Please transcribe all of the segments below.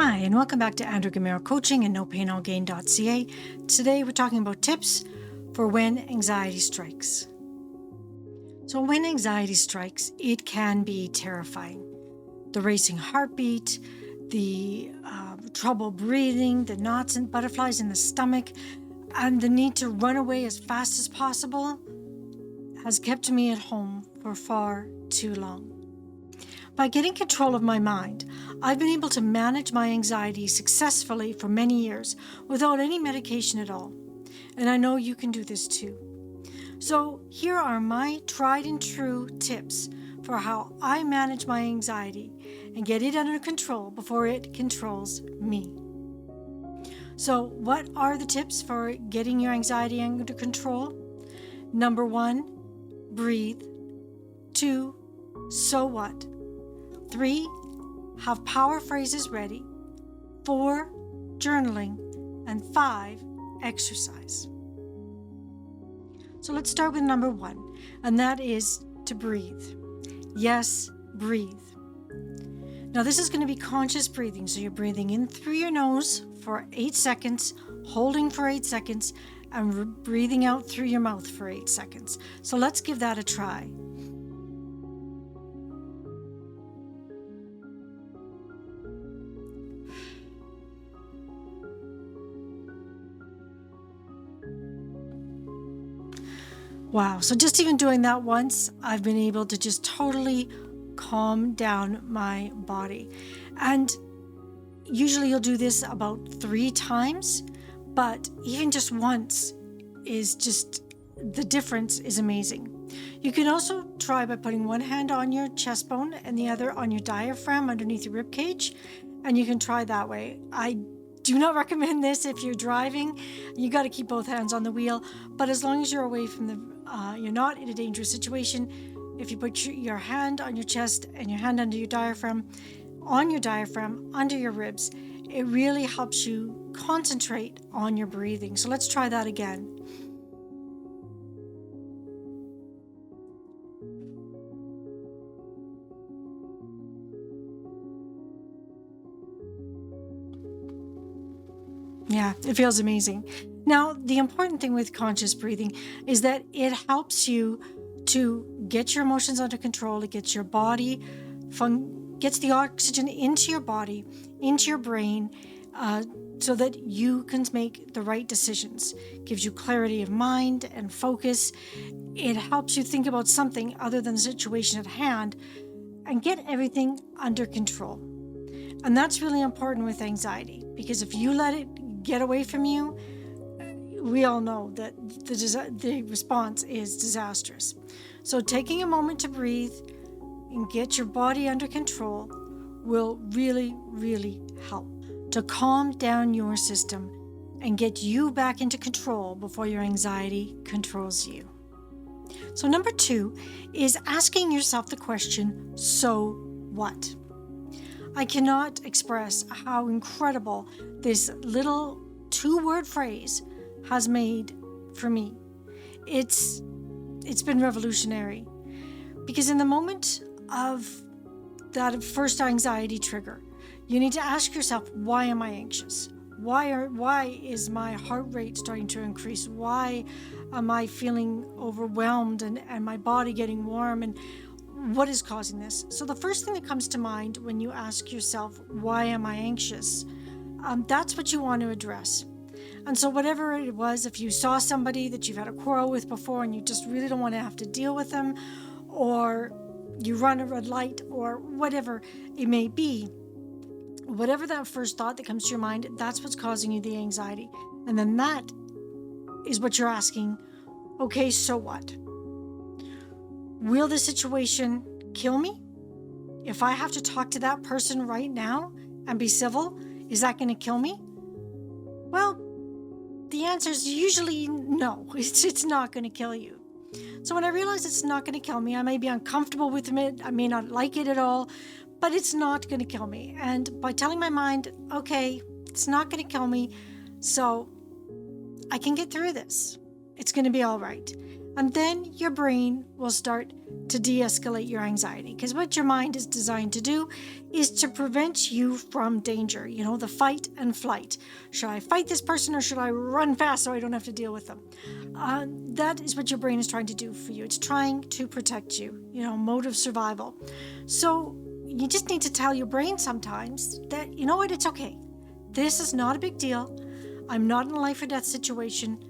Hi, and welcome back to Andrew Gamero Coaching and NoPainAllGain.ca. Today we're talking about tips for when anxiety strikes. So when anxiety strikes, it can be terrifying. The racing heartbeat, the trouble breathing, the knots and butterflies in the stomach, and the need to run away as fast as possible has kept me at home for far too long. By getting control of my mind, I've been able to manage my anxiety successfully for many years without any medication at all. And I know you can do this too. So here are my tried and true tips for how I manage my anxiety and get it under control before it controls me. So what are the tips for getting your anxiety under control? Number 1, breathe. 2, so what? 3, have power phrases ready. 4, journaling. And 5, exercise. So let's start with number 1, and that is to breathe. Yes, breathe. Now this is going to be conscious breathing, so you're breathing in through your nose for 8 seconds, holding for 8 seconds, and breathing out through your mouth for 8 seconds. So let's give that a try. Wow, so just even doing that once, I've been able to just totally calm down my body. And usually you'll do this about 3 times, but even just once is just, the difference is amazing. You can also try by putting one hand on your chest bone and the other on your diaphragm underneath your rib cage, and you can try that way. I do not recommend this if you're driving. You got to keep both hands on the wheel, but as long as you're away from you're not in a dangerous situation, if you put your hand on your chest and your hand under your diaphragm, on your diaphragm, under your ribs, it really helps you concentrate on your breathing. So let's try that again. Yeah, it feels amazing. Now, the important thing with conscious breathing is that it helps you to get your emotions under control. It gets your body, gets the oxygen into your body, into your brain, so that you can make the right decisions. It gives you clarity of mind and focus. It helps you think about something other than the situation at hand and get everything under control. And that's really important with anxiety, because if you let it get away from you, we all know that the response is disastrous. So taking a moment to breathe and get your body under control will really, really help to calm down your system and get you back into control before your anxiety controls you. So number 2 is asking yourself the question, so what? I cannot express how incredible this little 2-word phrase has made for me. It's been revolutionary, because in the moment of that first anxiety trigger, you need to ask yourself, why am I anxious? Why is my heart rate starting to increase? Why am I feeling overwhelmed and my body getting warm? And what is causing this? So the first thing that comes to mind when you ask yourself, why am I anxious? That's what you want to address. And so whatever it was, if you saw somebody that you've had a quarrel with before and you just really don't want to have to deal with them, or you run a red light, or whatever it may be, whatever that first thought that comes to your mind, that's what's causing you the anxiety. And then that is what you're asking, okay, so what? Will the situation kill me? If I have to talk to that person right now and be civil, is that going to kill me? Well, the answer is usually no. It's not going to kill you. So when I realize it's not going to kill me, I may be uncomfortable with it, I may not like it at all, but it's not going to kill me. And by telling my mind, okay, it's not going to kill me, so I can get through this. It's going to be all right. And then your brain will start to de-escalate your anxiety, because what your mind is designed to do is to prevent you from danger, the fight and flight. Should I fight this person or should I run fast so I don't have to deal with them? That is what your brain is trying to do for you. It's trying to protect you, mode of survival. So you just need to tell your brain sometimes that, you know what, it's okay. This is not a big deal. I'm not in a life or death situation.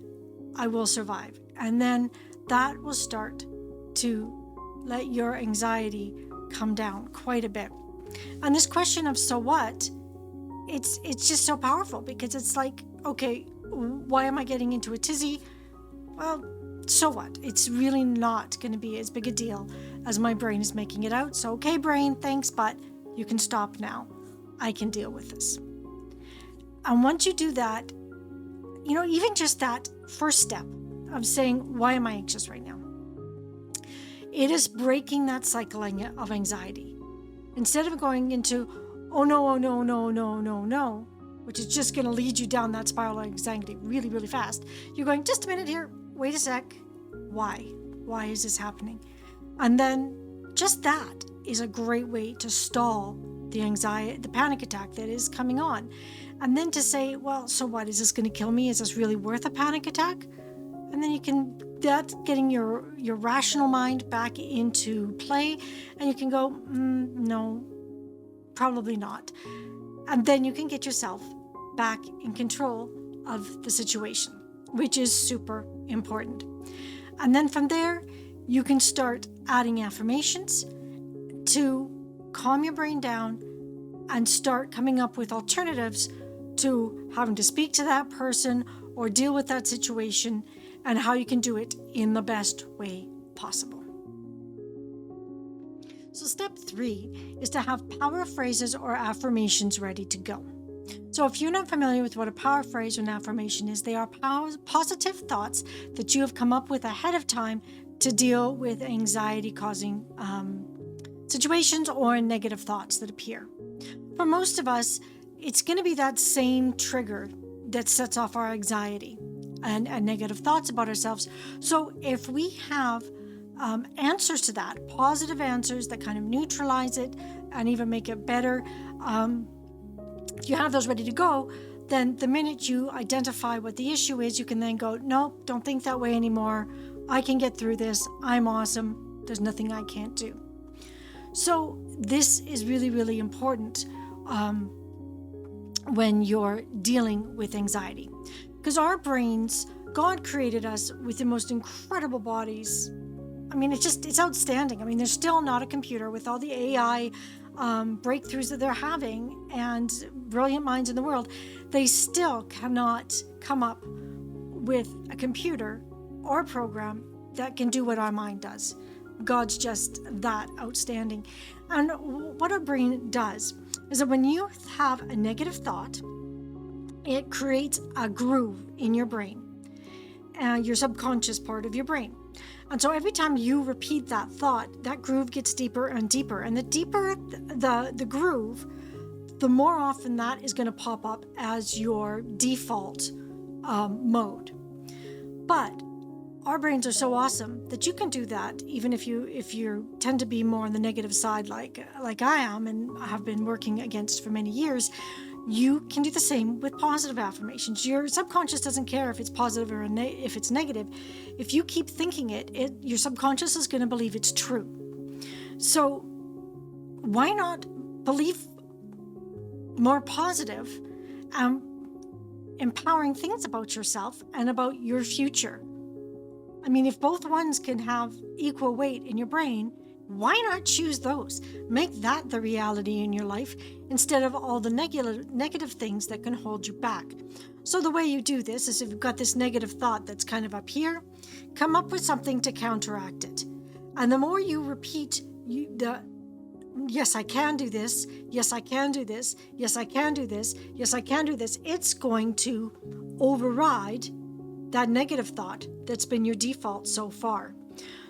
I will survive. And then that will start to let your anxiety come down quite a bit. And this question of so what, it's just so powerful, because it's like, okay, why am I getting into a tizzy? Well, so what? It's really not going to be as big a deal as my brain is making it out. So, okay, brain, thanks, but you can stop now. I can deal with this. And once you do that, even just that first step of saying, why am I anxious right now? It is breaking that cycle of anxiety. Instead of going into, oh no, which is just going to lead you down that spiral of anxiety really, really fast. You're going, just a minute here, wait a sec. Why? Why is this happening? And then just that is a great way to stall the anxiety, the panic attack that is coming on. And then to say, well, so what? Is this going to kill me? Is this really worth a panic attack? And then that's getting your rational mind back into play, and you can go, no, probably not. And then you can get yourself back in control of the situation, which is super important. And then from there, you can start adding affirmations to calm your brain down and start coming up with alternatives to having to speak to that person or deal with that situation, and how you can do it in the best way possible. So step 3 is to have power phrases or affirmations ready to go. So if you're not familiar with what a power phrase or an affirmation is, they are positive thoughts that you have come up with ahead of time to deal with anxiety-causing situations or negative thoughts that appear. For most of us, it's going to be that same trigger that sets off our anxiety and negative thoughts about ourselves. So if we have answers to that, positive answers that kind of neutralize it and even make it better, if you have those ready to go, then the minute you identify what the issue is, you can then go, nope, don't think that way anymore. I can get through this. I'm awesome. There's nothing I can't do. So this is really, really important when you're dealing with anxiety. Because our brains, God created us with the most incredible bodies. I mean, it's outstanding. I mean, there's still not a computer with all the AI breakthroughs that they're having and brilliant minds in the world. They still cannot come up with a computer or a program that can do what our mind does. God's just that outstanding. And what our brain does is that when you have a negative thought, it creates a groove in your brain, your subconscious part of your brain. And so every time you repeat that thought, that groove gets deeper and deeper. And the deeper the groove, the more often that is going to pop up as your default mode. But our brains are so awesome that you can do that even if you tend to be more on the negative side like I am and have been working against for many years. You can do the same with positive affirmations. Your subconscious doesn't care if it's positive or if it's negative. If you keep thinking it, your subconscious is going to believe it's true. So why not believe more positive, empowering things about yourself and about your future? I mean, if both ones can have equal weight in your brain, why not choose those? Make that the reality in your life instead of all the negative things that can hold you back. So the way you do this is if you've got this negative thought that's kind of up here, come up with something to counteract it. And the more you repeat yes, I can do this, yes, I can do this, yes, I can do this, yes, I can do this, it's going to override that negative thought that's been your default so far.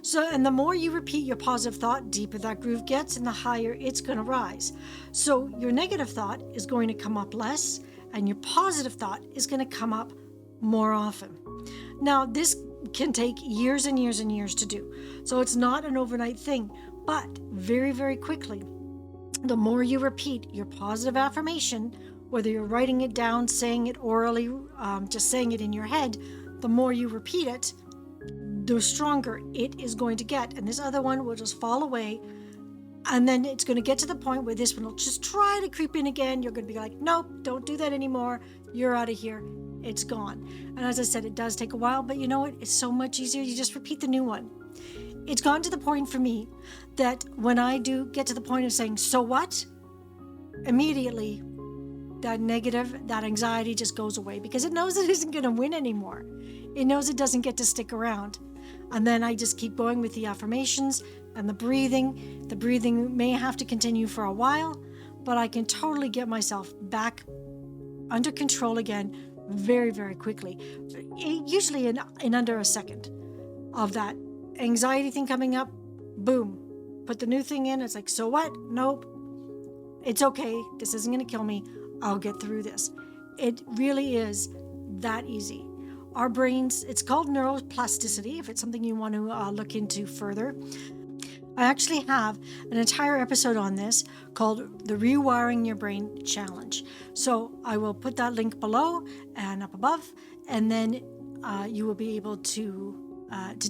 So, and the more you repeat your positive thought, deeper that groove gets and the higher it's going to rise. So your negative thought is going to come up less and your positive thought is going to come up more often. Now, this can take years and years and years to do. So it's not an overnight thing, but very, very quickly, the more you repeat your positive affirmation, whether you're writing it down, saying it orally, just saying it in your head, the more you repeat it, the stronger it is going to get. And this other one will just fall away. And then it's going to get to the point where this one will just try to creep in again. You're going to be like, nope, don't do that anymore. You're out of here. It's gone. And as I said, it does take a while, but you know what? It's so much easier. You just repeat the new one. It's gotten to the point for me that when I do get to the point of saying, so what? Immediately, that negative, that anxiety just goes away because it knows it isn't going to win anymore. It knows it doesn't get to stick around. And then I just keep going with the affirmations and the breathing. The breathing may have to continue for a while, but I can totally get myself back under control again very, very quickly. Usually in under a second of that anxiety thing coming up, boom, put the new thing in. It's like, so what? Nope. It's okay. This isn't going to kill me. I'll get through this. It really is that easy. Our brains, it's called neuroplasticity, if it's something you want to look into further. I actually have an entire episode on this called the Rewiring Your Brain Challenge. So I will put that link below and up above, and then you will be able to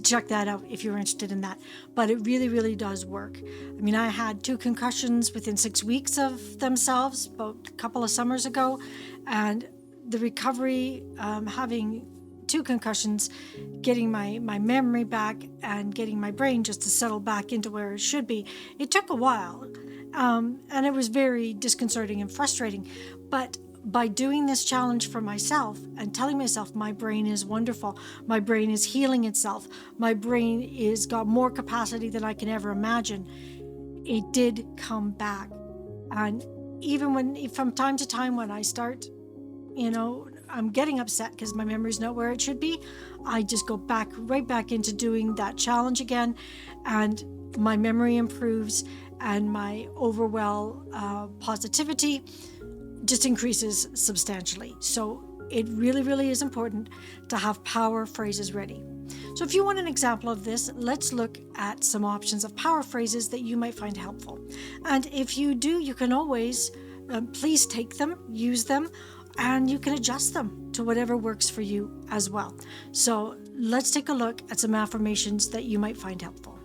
check that out if you're interested in that. But it really, really does work. I mean, I had 2 concussions within 6 weeks of themselves, about a couple of summers ago, and the recovery, having 2 concussions, getting my memory back and getting my brain just to settle back into where it should be, it took a while. And it was very disconcerting and frustrating. But by doing this challenge for myself and telling myself my brain is wonderful, my brain is healing itself, my brain is got more capacity than I can ever imagine, it did come back. And even when, from time to time, when I start, I'm getting upset because my memory's not where it should be, I just go right back into doing that challenge again, and my memory improves and my overall positivity just increases substantially. So it really, really is important to have power phrases ready. So if you want an example of this, let's look at some options of power phrases that you might find helpful. And if you do, you can always, please take them, use them, and you can adjust them to whatever works for you as well. So let's take a look at some affirmations that you might find helpful.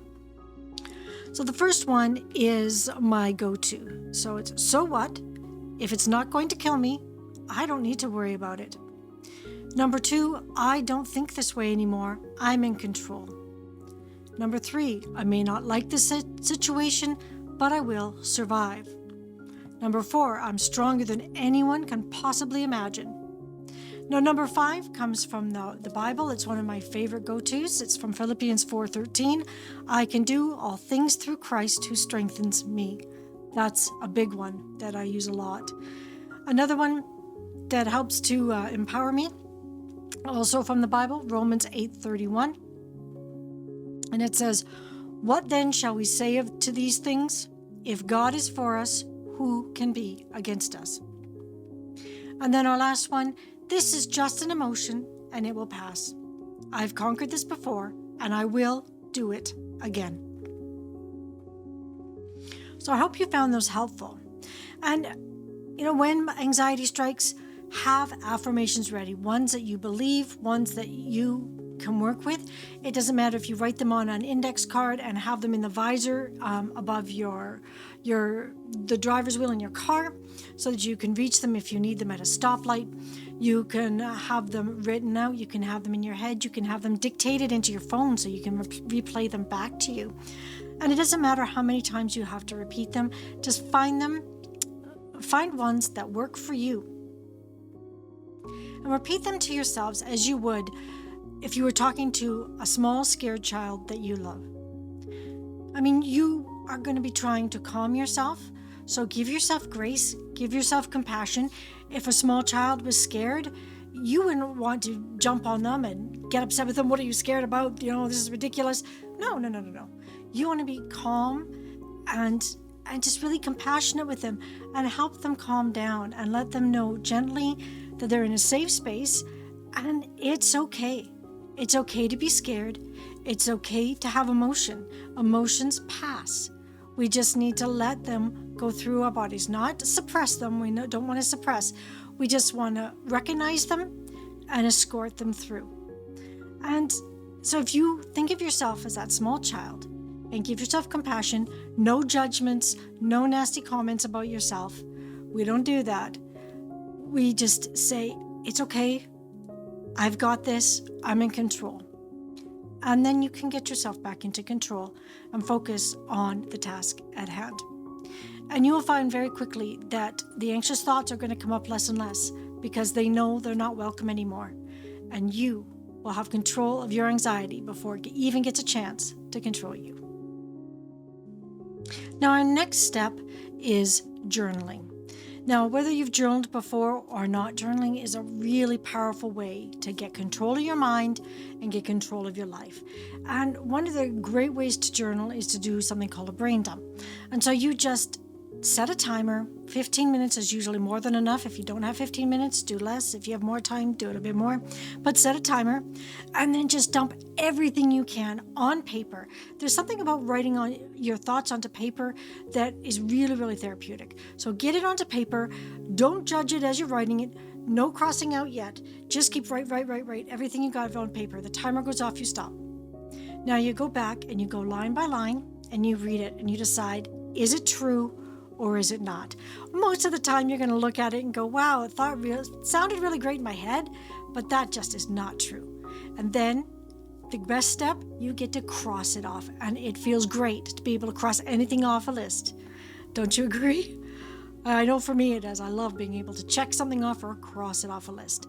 So the first one is my go-to. So it's, so what? If it's not going to kill me, I don't need to worry about it. Number 2, I don't think this way anymore. I'm in control. Number 3, I may not like this situation, but I will survive. Number 4, I'm stronger than anyone can possibly imagine. Now, number 5 comes from the Bible. It's one of my favorite go-tos. It's from Philippians 4:13. I can do all things through Christ who strengthens me. That's a big one that I use a lot. Another one that helps to empower me, also from the Bible, Romans 8:31. And it says, what then shall we say to these things? If God is for us, who can be against us? And then our last one, this is just an emotion and it will pass. I've conquered this before and I will do it again. So I hope you found those helpful. And, when anxiety strikes, have affirmations ready, ones that you believe, ones that you can work with. It doesn't matter if you write them on an index card and have them in the visor above the driver's wheel in your car so that you can reach them if you need them at a stoplight. You can have them written out. You can have them in your head. You can have them dictated into your phone so you can replay them back to you. And it doesn't matter how many times you have to repeat them. Just find ones that work for you. And repeat them to yourselves as you would if you were talking to a small, scared child that you love. I mean, you are going to be trying to calm yourself, so give yourself grace, give yourself compassion. If a small child was scared, you wouldn't want to jump on them and get upset with them. What are you scared about? This is ridiculous. No. You want to be calm and just really compassionate with them and help them calm down and let them know gently that they're in a safe space and it's okay. It's okay to be scared. It's okay to have emotion. Emotions pass. We just need to let them go through our bodies, not suppress them. We don't want to suppress. We just want to recognize them and escort them through. And so if you think of yourself as that small child and give yourself compassion, no judgments, no nasty comments about yourself. We don't do that. We just say, it's okay. I've got this. I'm in control. And then you can get yourself back into control and focus on the task at hand. And you will find very quickly that the anxious thoughts are going to come up less and less because they know they're not welcome anymore. And you will have control of your anxiety before it even gets a chance to control you. Now, our next step is journaling. Now, whether you've journaled before or not, journaling is a really powerful way to get control of your mind and get control of your life. And one of the great ways to journal is to do something called a brain dump. And so you just set a timer. 15 minutes is usually more than enough. If you don't have 15 minutes, do less. If you have more time, do it a bit more. But set a timer and then just dump everything you can on paper. There's something about writing on your thoughts onto paper that is really, really therapeutic. So get it onto paper. Don't judge it as you're writing it. No crossing out yet. Just keep write everything you got on paper. The timer goes off, you stop. Now you go back and you go line by line and you read it and you decide, is it true or is it not? Most of the time you're going to look at it and go, wow, it sounded really great in my head, but that just is not true. And then the best step, you get to cross it off, and it feels great to be able to cross anything off a list. Don't you agree? I know for me it does. I love being able to check something off or cross it off a list.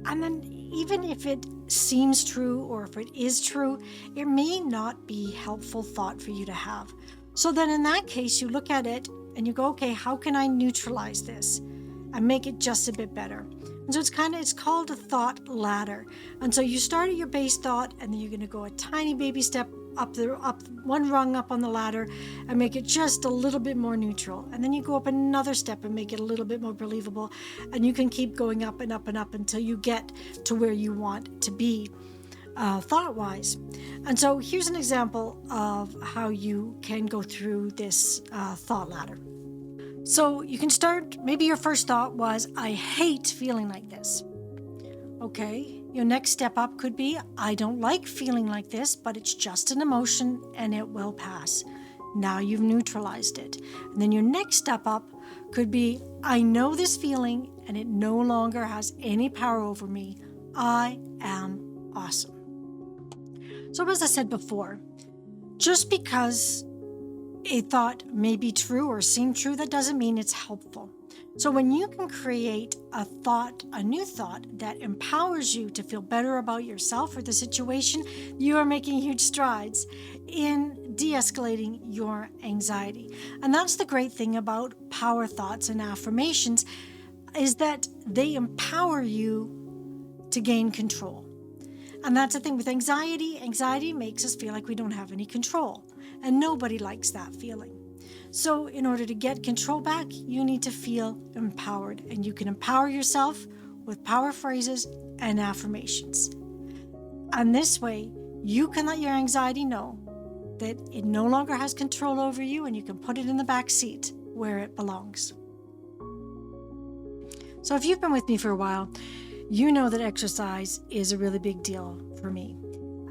And then even if it seems true or if it is true, it may not be a helpful thought for you to have. So then in that case, you look at it and you go, okay, how can I neutralize this and make it just a bit better? And so it's called a thought ladder. And so you start at your base thought, and then you're going to go a tiny baby step up one rung up on the ladder and make it just a little bit more neutral. And then you go up another step and make it a little bit more believable. And you can keep going up and up and up until you get to where you want to be. Thought-wise. And so here's an example of how you can go through this thought ladder. So you can start, maybe your first thought was, I hate feeling like this. Okay, your next step up could be, I don't like feeling like this, but it's just an emotion and it will pass. Now you've neutralized it. And then your next step up could be, I know this feeling and it no longer has any power over me. I am awesome. So as I said before, just because a thought may be true or seem true, that doesn't mean it's helpful. So when you can create a new thought that empowers you to feel better about yourself or the situation, you are making huge strides in de-escalating your anxiety. And that's the great thing about power thoughts and affirmations, is that they empower you to gain control. And that's the thing with anxiety. Anxiety makes us feel like we don't have any control. And nobody likes that feeling. So in order to get control back, you need to feel empowered. And you can empower yourself with power phrases and affirmations. And this way, you can let your anxiety know that it no longer has control over you, and you can put it in the back seat where it belongs. So if you've been with me for a while, you know that exercise is a really big deal for me.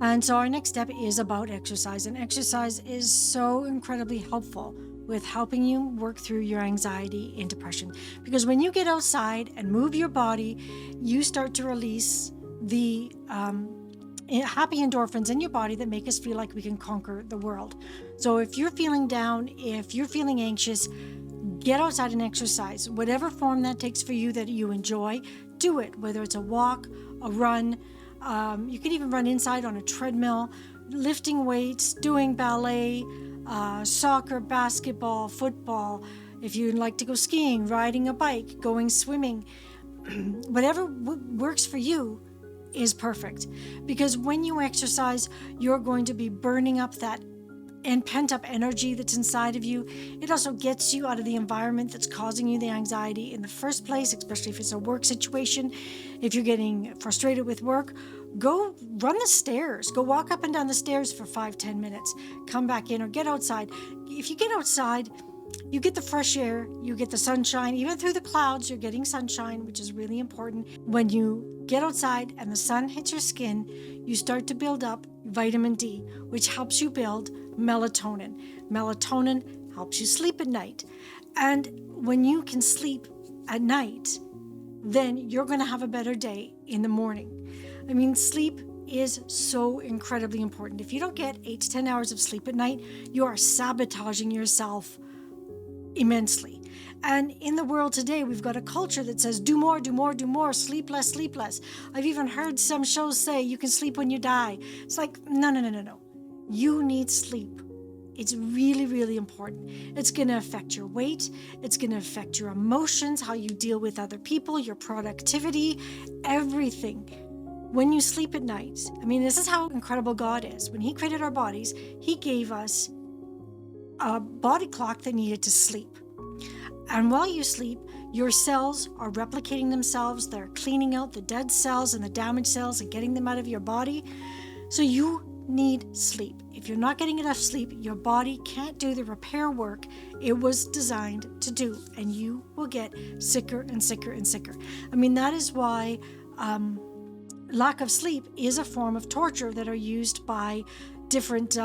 And so our next step is about exercise. And exercise is so incredibly helpful with helping you work through your anxiety and depression. Because when you get outside and move your body, you start to release the happy endorphins in your body that make us feel like we can conquer the world. So if you're feeling down, if you're feeling anxious, get outside and exercise. Whatever form that takes for you that you enjoy, do it. Whether it's a walk, a run, you can even run inside on a treadmill, lifting weights, doing ballet, soccer, basketball, football. If you like to go skiing, riding a bike, going swimming, whatever works for you is perfect. Because when you exercise, you're going to be burning up that and pent-up energy that's inside of you. It also gets you out of the environment that's causing you the anxiety in the first place, especially if it's a work situation. If you're getting frustrated with work, go run the stairs, go walk up and down the stairs for 5-10 minutes, come back in, or get outside. If you get outside, you get the fresh air, you get the sunshine. Even through the clouds, you're getting sunshine, which is really important. When you get outside and the sun hits your skin, you start to build up vitamin D, which helps you build melatonin. Melatonin helps you sleep at night. And when you can sleep at night, then you're going to have a better day in the morning. I mean, sleep is so incredibly important. If you don't get 8 to 10 hours of sleep at night, you are sabotaging yourself immensely. And in the world today, we've got a culture that says, do more, do more, do more, sleep less, sleep less. I've even heard some shows say you can sleep when you die. It's like, no. You need sleep. It's really, really important. It's going to affect your weight. It's going to affect your emotions, how you deal with other people, your productivity, everything. When you sleep at night, I mean, this is how incredible God is. When He created our bodies, He gave us a body clock that needed to sleep. And while you sleep, your cells are replicating themselves. They're cleaning out the dead cells and the damaged cells and getting them out of your body. So you need sleep. If you're not getting enough sleep, your body can't do the repair work it was designed to do, and you will get sicker and sicker and sicker. I mean, that is why lack of sleep is a form of torture that are used by different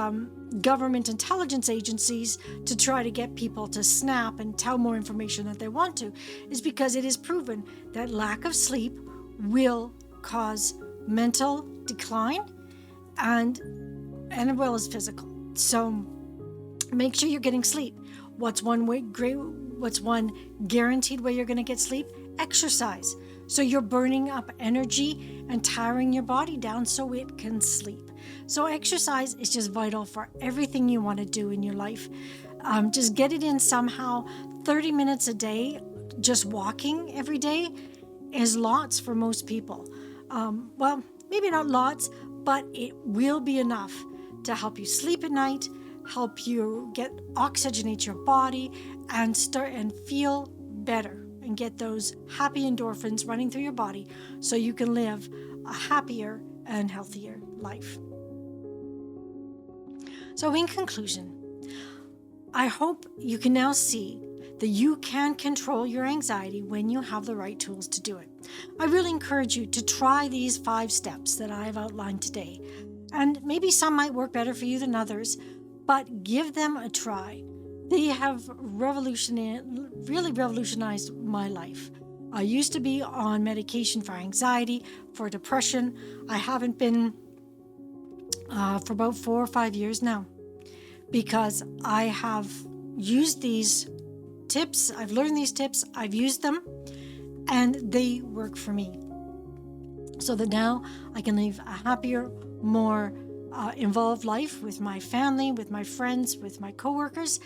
government intelligence agencies to try to get people to snap and tell more information that they want to, is because it is proven that lack of sleep will cause mental decline and as well as physical. So make sure you're getting sleep. What's one guaranteed way you're going to get sleep? Exercise. So you're burning up energy and tiring your body down so it can sleep. So exercise is just vital for everything you want to do in your life. Just get it in somehow. 30 minutes a day, just walking every day is lots for most people. Well, maybe not lots, but it will be enough to help you sleep at night, help you oxygenate your body and start and feel better and get those happy endorphins running through your body so you can live a happier and healthier life. So in conclusion, I hope you can now see that you can control your anxiety when you have the right tools to do it. I really encourage you to try these 5 steps that I've outlined today. And maybe some might work better for you than others, but give them a try. They have really revolutionized my life. I used to be on medication for anxiety, for depression. I haven't been for about 4 or 5 years now, because I have used these tips. I've learned these tips. I've used them, and they work for me. So that now I can live a happier, more involved life with my family, with my friends, with my coworkers,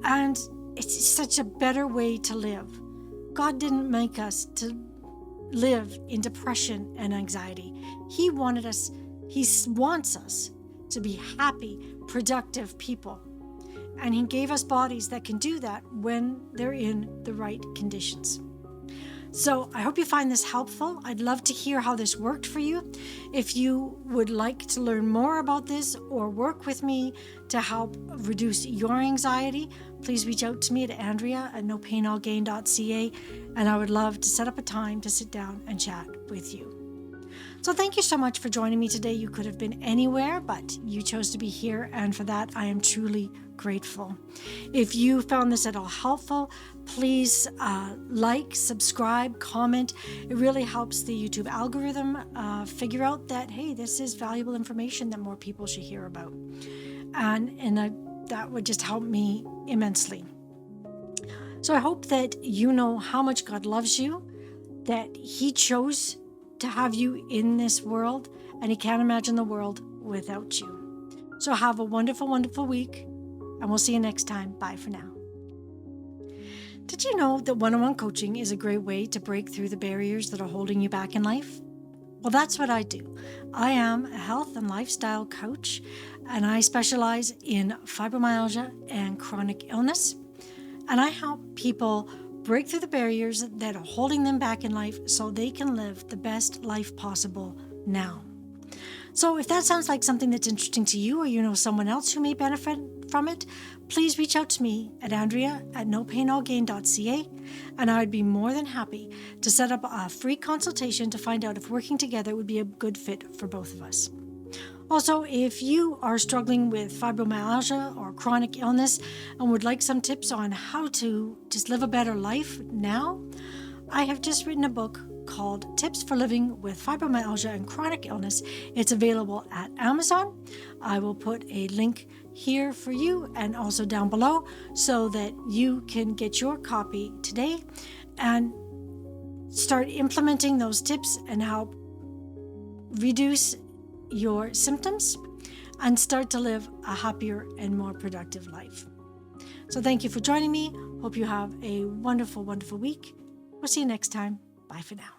and it's such a better way to live. God didn't make us to live in depression and anxiety. He wants us to be happy, productive people. And He gave us bodies that can do that when they're in the right conditions. So I hope you find this helpful. I'd love to hear how this worked for you. If you would like to learn more about this or work with me to help reduce your anxiety, please reach out to me at andrea@nopainallgain.ca, and I would love to set up a time to sit down and chat with you. So thank you so much for joining me today. You could have been anywhere, but you chose to be here, and for that I am truly grateful. If you found this at all helpful, please like, subscribe, comment. It really helps the YouTube algorithm figure out that, hey, this is valuable information that more people should hear about. And that would just help me immensely. So I hope that you know how much God loves you, that He chose to have you in this world, and He can't imagine the world without you. So have a wonderful, wonderful week, and we'll see you next time. Bye for now. Did you know that one-on-one coaching is a great way to break through the barriers that are holding you back in life? Well, that's what I do. I am a health and lifestyle coach, and I specialize in fibromyalgia and chronic illness, and I help people break through the barriers that are holding them back in life so they can live the best life possible now. So if that sounds like something that's interesting to you, or you know someone else who may benefit from it, please reach out to me at andrea@nopainallgain.ca, and I would be more than happy to set up a free consultation to find out if working together would be a good fit for both of us. Also, if you are struggling with fibromyalgia or chronic illness and would like some tips on how to just live a better life now, I have just written a book called Tips for Living with Fibromyalgia and Chronic Illness. It's available at Amazon. I will put a link here for you and also down below so that you can get your copy today and start implementing those tips and help reduce your symptoms and start to live a happier and more productive life. So thank you for joining me. Hope you have a wonderful, wonderful week. We'll see you next time. Bye for now.